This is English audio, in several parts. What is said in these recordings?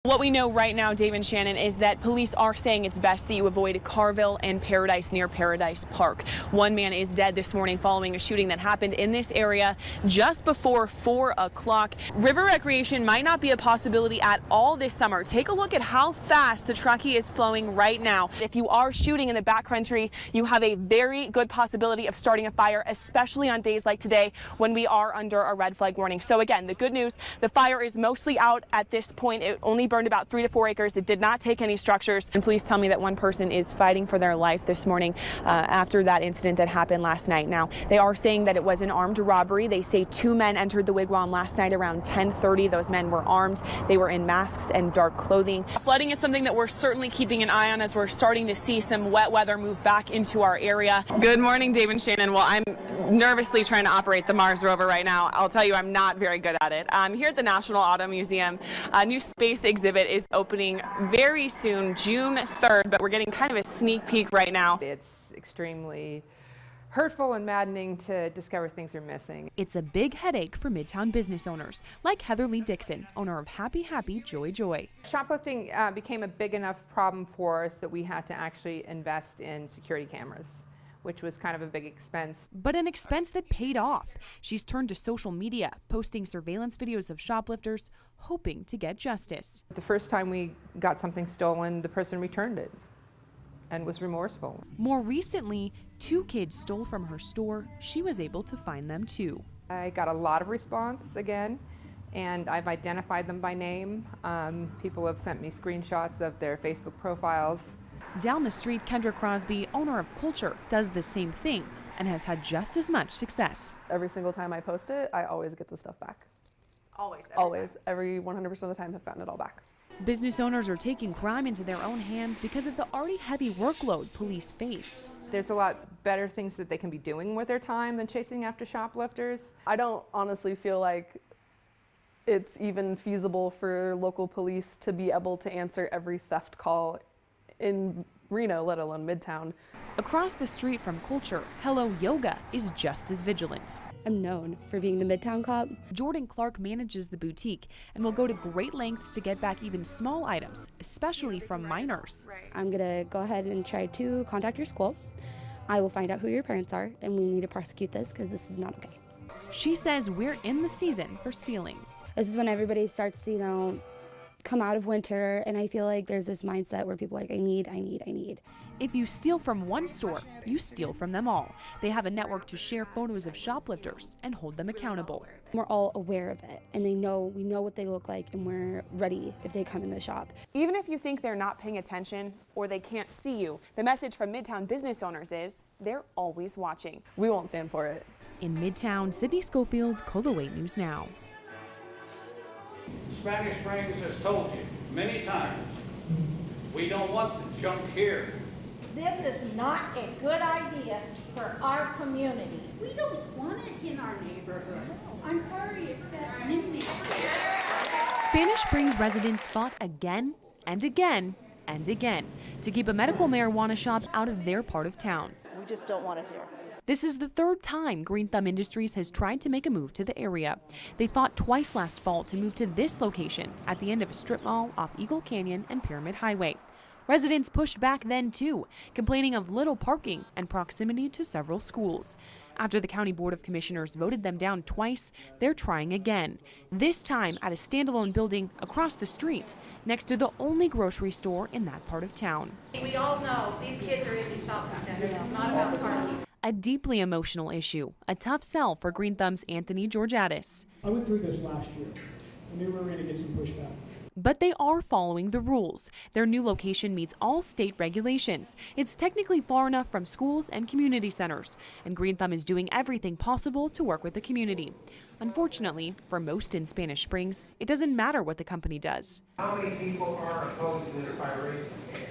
What we know right now, Dave and Shannon, is that police are saying it's best that you avoid Carville and Paradise near Paradise Park. One man is dead this morning following a shooting that happened in this area just before 4 o'clock. River recreation might not be a possibility at all this summer. Take a look at how fast the Truckee is flowing right now. If you are shooting in the backcountry, you have a very good possibility of starting a fire, especially on days like today when we are under a red flag warning. So again, the good news, the fire is mostly out at this point. It only burned about 3 to 4 acres. It did not take any structures. And police tell me that one person is fighting for their life this morning after that incident that happened last night. Now, they are saying that it was an armed robbery. They say 2 men entered the wigwam last night around 10:30. Those men were armed. They were in masks and dark clothing. Flooding is something that we're certainly keeping an eye on as we're starting to see some wet weather move back into our area. Good morning, Dave and Shannon. Well, I'm nervously trying to operate the Mars rover right now. I'll tell you, I'm not very good at it. Here at the National Auto Museum, a new space exhibit is opening very soon, June 3rd, but we're getting kind of a sneak peek right now. It's extremely hurtful and maddening to discover things are missing. It's a big headache for Midtown business owners, like Heather Lee Dixon, owner of Happy Happy Joy Joy. Shoplifting became a big enough problem for us that we had to actually invest in security cameras, which was kind of a big expense. But an expense that paid off. She's turned to social media, posting surveillance videos of shoplifters, hoping to get justice. The first time we got something stolen, the person returned it and was remorseful. More recently, 2 kids stole from her store. She was able to find them too. I got a lot of response again, and I've identified them by name. People have sent me screenshots of their Facebook profiles. Down the street, Kendra Crosby, owner of Culture, does the same thing and has had just as much success. Every single time I post it, I always get the stuff back. Always. Every 100% of the time have gotten it all back. Business owners are taking crime into their own hands because of the already heavy workload police face. There's a lot better things that they can be doing with their time than chasing after shoplifters. I don't honestly feel like it's even feasible for local police to be able to answer every theft call in Reno, let alone Midtown. Across the street from Culture, Hello Yoga is just as vigilant. I'm known for being the Midtown cop. Jordan Clark manages the boutique and will go to great lengths to get back even small items, especially from minors. I'm gonna go ahead and try to contact your school. I will find out who your parents are, and we need to prosecute this because this is not okay. She says we're in the season for stealing. This is when everybody starts to, come out of winter, and I feel like there's this mindset where people are like, I need. If you steal from one store, you steal from them all. They have a network to share photos of shoplifters and hold them accountable. We're all aware of it, and we know what they look like, and we're ready if they come in the shop. Even if you think they're not paying attention or they can't see you, the message from Midtown business owners is they're always watching. We won't stand for it. In Midtown, Sydnee Scofield, KOLO 8 News Now. Spanish Springs has told you many times, we don't want the junk here. This is not a good idea for our community. We don't want it in our neighborhood. I'm sorry, it's that mini. Spanish Springs residents fought again and again and again to keep a medical marijuana shop out of their part of town. We just don't want it here. This is the 3rd time Green Thumb Industries has tried to make a move to the area. They fought twice last fall to move to this location at the end of a strip mall off Eagle Canyon and Pyramid Highway. Residents pushed back then too, complaining of little parking and proximity to several schools. After the County Board of Commissioners voted them down twice, they're trying again, this time at a standalone building across the street, next to the only grocery store in that part of town. We all know these kids are in these shopping centers. It's not about parking. A deeply emotional issue, a tough sell for Green Thumb's Anthony Georgiadis. I went through this last year. I knew we were going to get some pushback. But they are following the rules. Their new location meets all state regulations. It's technically far enough from schools and community centers, and Green Thumb is doing everything possible to work with the community. Unfortunately, for most in Spanish Springs, it doesn't matter what the company does. How many people are opposed to this by raising hands?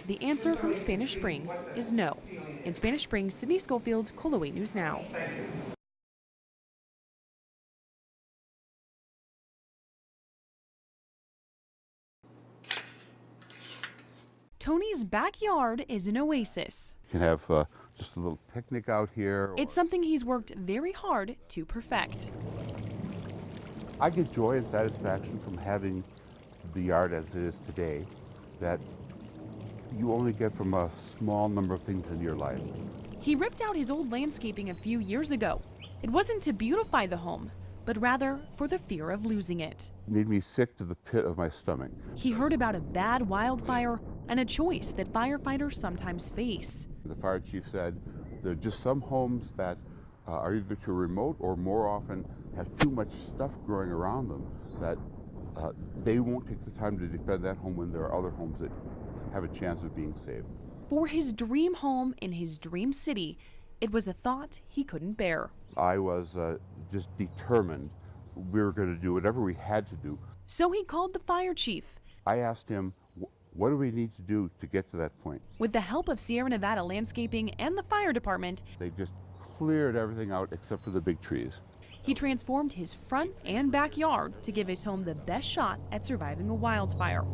The answer from Spanish Springs is no. In Spanish Springs, Sydnee Scofield, KOLO 8 News Now. Tony's backyard is an oasis. You can have just a little picnic out here. It's something he's worked very hard to perfect. I get joy and satisfaction from having the yard as it is today that you only get from a small number of things in your life. He ripped out his old landscaping a few years ago. It wasn't to beautify the home, but rather for the fear of losing it. It made me sick to the pit of my stomach. He heard about a bad wildfire and a choice that firefighters sometimes face. The fire chief said there are just some homes that are either too remote or more often have too much stuff growing around them that they won't take the time to defend that home when there are other homes that have a chance of being saved. For his dream home in his dream city, it was a thought he couldn't bear. I was just determined we were going to do whatever we had to do. So he called the fire chief. I asked him, what do we need to do to get to that point? With the help of Sierra Nevada Landscaping and the fire department, They just cleared everything out except for the big trees. he transformed his front and backyard to give his home the best shot at surviving a wildfire.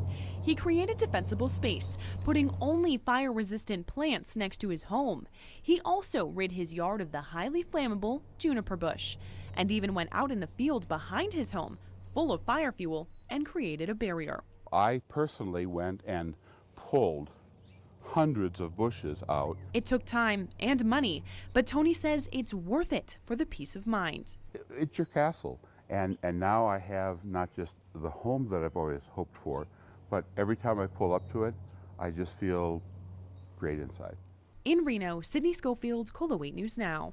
He created defensible space, putting only fire-resistant plants next to his home. He also rid his yard of the highly flammable juniper bush, and even went out in the field behind his home, full of fire fuel, and created a barrier. I personally went and pulled hundreds of bushes out. It took time and money, but Tony says it's worth it for the peace of mind. It's your castle. And now I have not just the home that I've always hoped for, but every time I pull up to it, I just feel great inside. In Reno, Sydnee Scofield, KOLO 8 News Now.